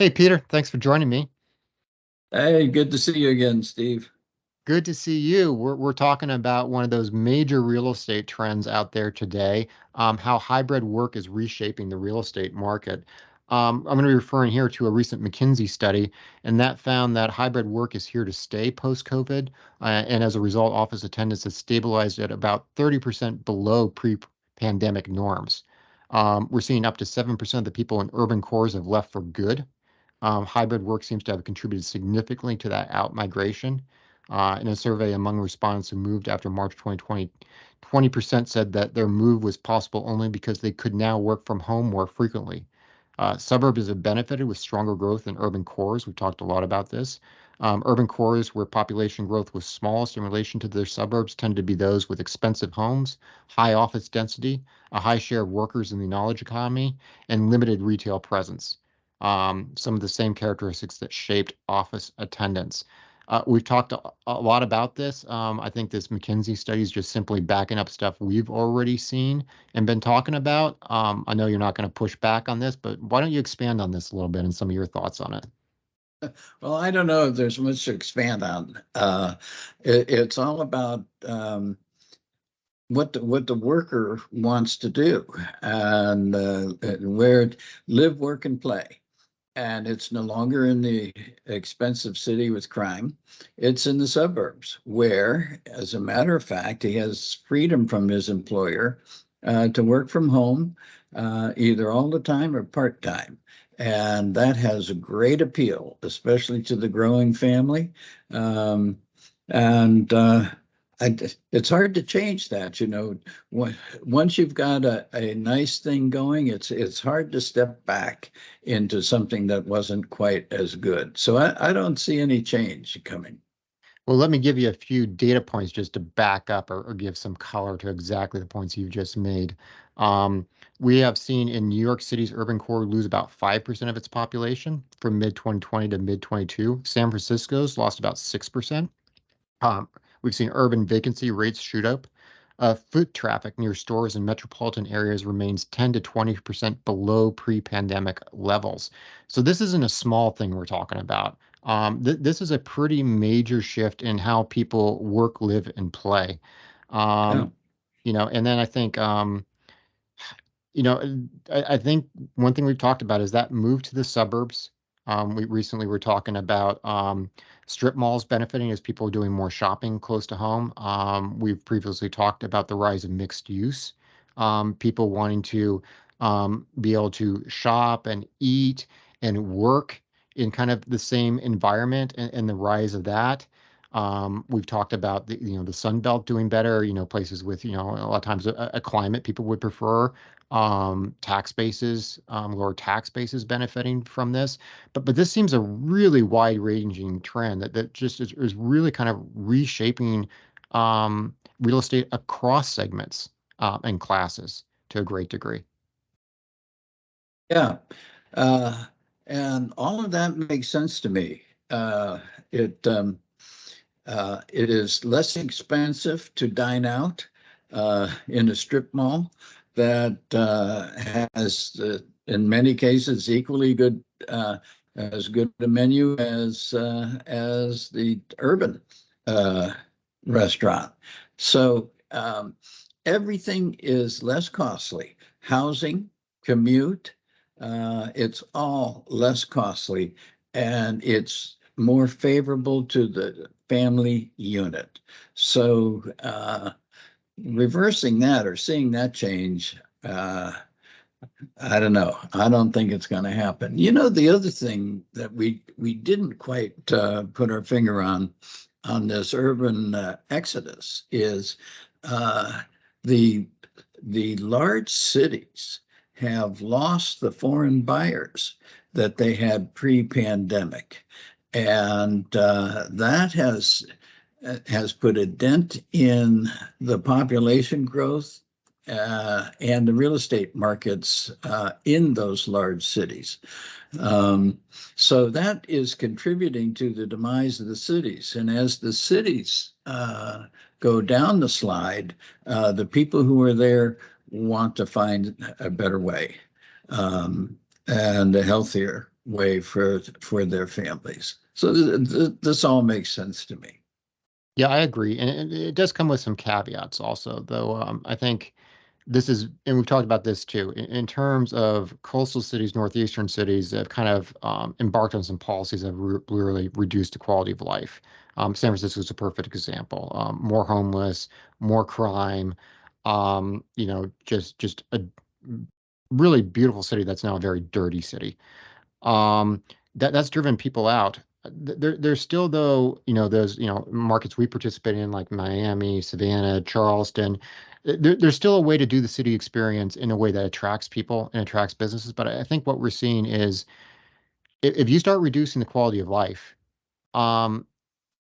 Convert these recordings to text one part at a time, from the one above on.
Hey, Peter, thanks for joining me. Hey, good to see you again, Steve. Good to see you. We're talking about one of those major real estate trends out there today, how hybrid work is reshaping the real estate market. I'm going to be referring here to a recent McKinsey study, and that found that hybrid work is here to stay post-COVID. And as a result, office attendance has stabilized at about 30% below pre-pandemic norms. We're seeing up to 7% of the people in urban cores have left for good. Hybrid work seems to have contributed significantly to that out migration. In a survey among respondents who moved after March 2020, 20% said that their move was possible only because they could now work from home more frequently. Suburbs have benefited with stronger growth in urban cores. We've talked a lot about this. Urban cores where population growth was smallest in relation to their suburbs tended to be those with expensive homes, high office density, a high share of workers in the knowledge economy, and limited retail presence. Some of the same characteristics that shaped office attendance. We've talked a lot about this. I think this McKinsey study is just simply backing up stuff we've already seen and been talking about. I know you're not going to push back on this, but why don't you expand on this a little bit and some of your thoughts on it? Well, I don't know if there's much to expand on. It's all about what the worker wants to do and where live, work, and play. And it's no longer in the expensive city with crime. It's in the suburbs where, as a matter of fact, he has freedom from his employer to work from home either all the time or part time. And that has a great appeal, especially to the growing family. Um, and it's hard to change that, once you've got a nice thing going, it's hard to step back into something that wasn't quite as good. So I don't see any change coming. Well, let me give you a few data points just to back up or give some color to exactly the points you've just made. Um, we have seen in New York City's urban core lose about 5% of its population from mid 2020 to mid 22. San Francisco's lost about 6%. We've seen urban vacancy rates shoot up. Foot traffic near stores in metropolitan areas remains 10 to 20% below pre-pandemic levels. So this isn't a small thing we're talking about. This is a pretty major shift in how people work, live, and play. Yeah. Um, and then I think I think one thing we've talked about is that move to the suburbs. We recently were talking about strip malls benefiting as people are doing more shopping close to home. We've previously talked about the rise of mixed use, people wanting to be able to shop and eat and work in kind of the same environment and the rise of that. We've talked about the Sun Belt doing better, places with, a lot of times a climate people would prefer lower tax bases benefiting from this. But this seems a really wide-ranging trend that just is really kind of reshaping real estate across segments and classes to a great degree. Yeah. Uh, and all of that makes sense to me. It it is less expensive to dine out in a strip mall that has, in many cases, equally good as good a menu as the urban uh, restaurant. So everything is less costly. Housing, commute, it's all less costly, and it's more favorable to the family unit. So reversing that or seeing that change, I don't know. I don't think it's going to happen. The other thing that we didn't quite put our finger on this urban exodus is uh, the the large cities have lost the foreign buyers that they had pre-pandemic, and that has put a dent in the population growth and the real estate markets in those large cities. Um, so that is contributing to the demise of the cities. And as the cities go down the slide, the people who are there want to find a better way, and a healthier way for their families. So this all makes sense to me. Yeah, I agree, and it does come with some caveats also, though. I think this is, and we've talked about this too, in terms of coastal cities, northeastern cities that have kind of embarked on some policies that have really reduced the quality of life. San Francisco is a perfect example. More homeless, more crime. Just a really beautiful city that's now a very dirty city. That's driven people out. There's still though, those, markets we participate in like Miami, Savannah, Charleston. There's still a way to do the city experience in a way that attracts people and attracts businesses. But I think what we're seeing is if you start reducing the quality of life, um,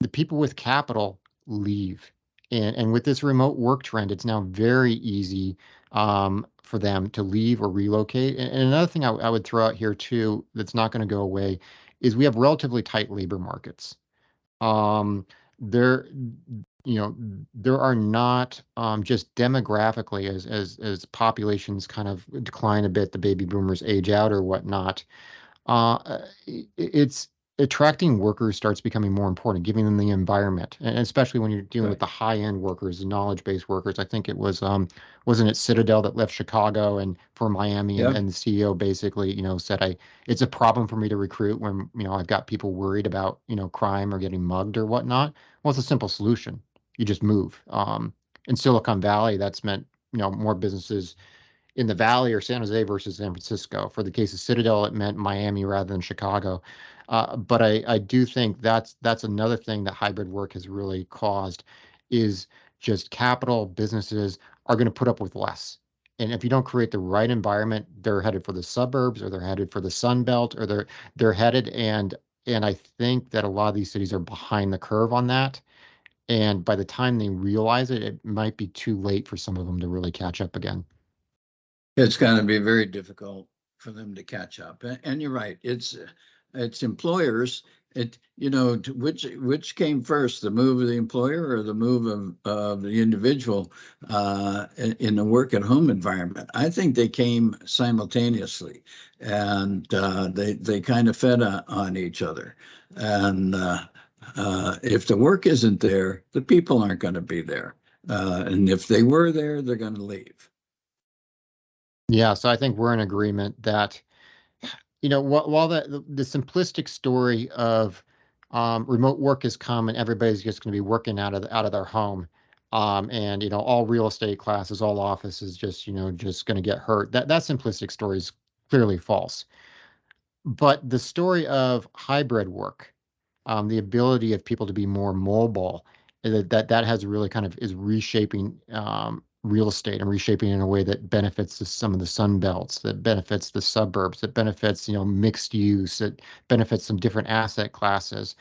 the people with capital leave. And with this remote work trend, it's now very easy for them to leave or relocate. And another thing I would throw out here too, that's not going to go away, is we have relatively tight labor markets. Um, there, there are not just demographically as populations kind of decline a bit, the baby boomers age out or whatnot. It's attracting workers starts becoming more important, giving them the environment, and especially when you're dealing with Right. the high-end workers, the knowledge-based workers. I think it was wasn't it Citadel that left Chicago and for Miami, and, Yeah. and the CEO basically, said it's a problem for me to recruit when, I've got people worried about, crime or getting mugged or whatnot. Well, it's a simple solution. You just move. In Silicon Valley, that's meant, more businesses in the Valley or San Jose versus San Francisco. For the case of Citadel, it meant Miami rather than Chicago. But I do think that's another thing that hybrid work has really caused is just capital businesses are going to put up with less. And if you don't create the right environment, they're headed for the suburbs or they're headed for the Sun Belt or they're headed and I think that a lot of these cities are behind the curve on that. And by the time they realize it, it might be too late for some of them to really catch up again. It's going to be very difficult for them to catch up. And you're right. It's employers. Which came first, the move of the employer or the move of the individual in the work at home environment? I think they came simultaneously, and they kind of fed on each other. And if the work isn't there, the people aren't going to be there. And if they were there, they're going to leave. Yeah, so I think we're in agreement that, while the simplistic story of remote work has come and everybody's just going to be working out of their home, and all real estate classes, all offices just going to get hurt. That simplistic story is clearly false. But the story of hybrid work, the ability of people to be more mobile, that has really kind of is reshaping real estate and reshaping in a way that benefits some of the sun belts, that benefits the suburbs, that benefits mixed use, that benefits some different asset classes.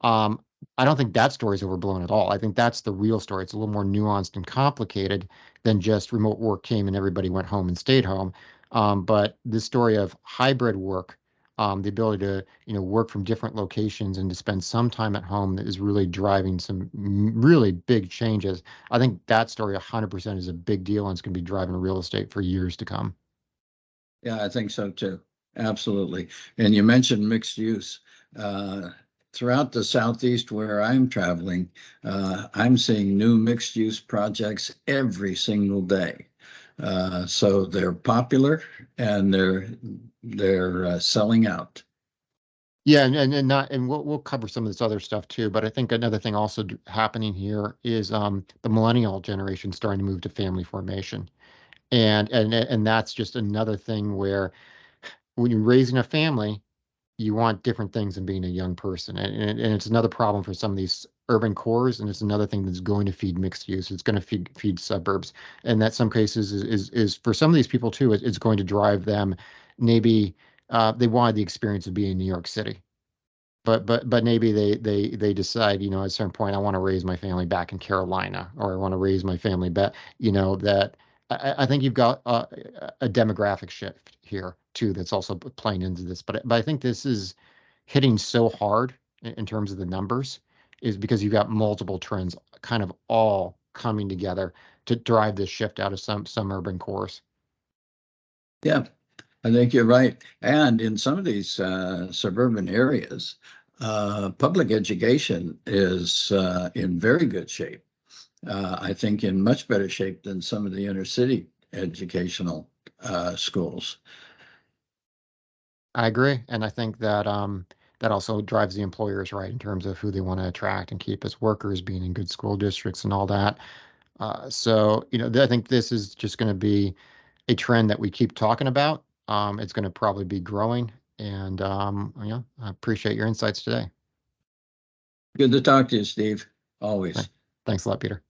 Um, I don't think that story is overblown at all. I think that's the real story. It's a little more nuanced and complicated than just remote work came and everybody went home and stayed home. But the story of hybrid work, the ability to, work from different locations and to spend some time at home that is really driving some really big changes. I think that story 100% is a big deal and it's going to be driving real estate for years to come. Yeah, I think so too. Absolutely. And you mentioned mixed use. Uh, Throughout the Southeast where I'm traveling, I'm seeing new mixed use projects every single day. So they're popular and they're selling out. Yeah, and not and we'll cover some of this other stuff too, but I think another thing also happening here is the millennial generation starting to move to family formation. And that's just another thing where when you're raising a family, you want different things than being a young person. And it's another problem for some of these urban cores, and it's another thing that's going to feed mixed use. It's going to feed suburbs. And that some cases is for some of these people too, it's going to drive them maybe they wanted the experience of being in New York City but maybe they decide, at a certain point, I want to raise my family back in Carolina, or I want to raise my family back, that I think you've got a demographic shift here too that's also playing into this. But I think this is hitting so hard in terms of the numbers is because you've got multiple trends kind of all coming together to drive this shift out of some urban cores. Yeah. I think you're right. And in some of these suburban areas, public education is in very good shape. I think in much better shape than some of the inner city educational schools. I agree, and I think that that also drives the employers right in terms of who they want to attract and keep as workers, being in good school districts and all that. So, I think this is just going to be a trend that we keep talking about. It's going to probably be growing, and I appreciate your insights today. Good to talk to you, Steve. Always. Thanks a lot, Peter.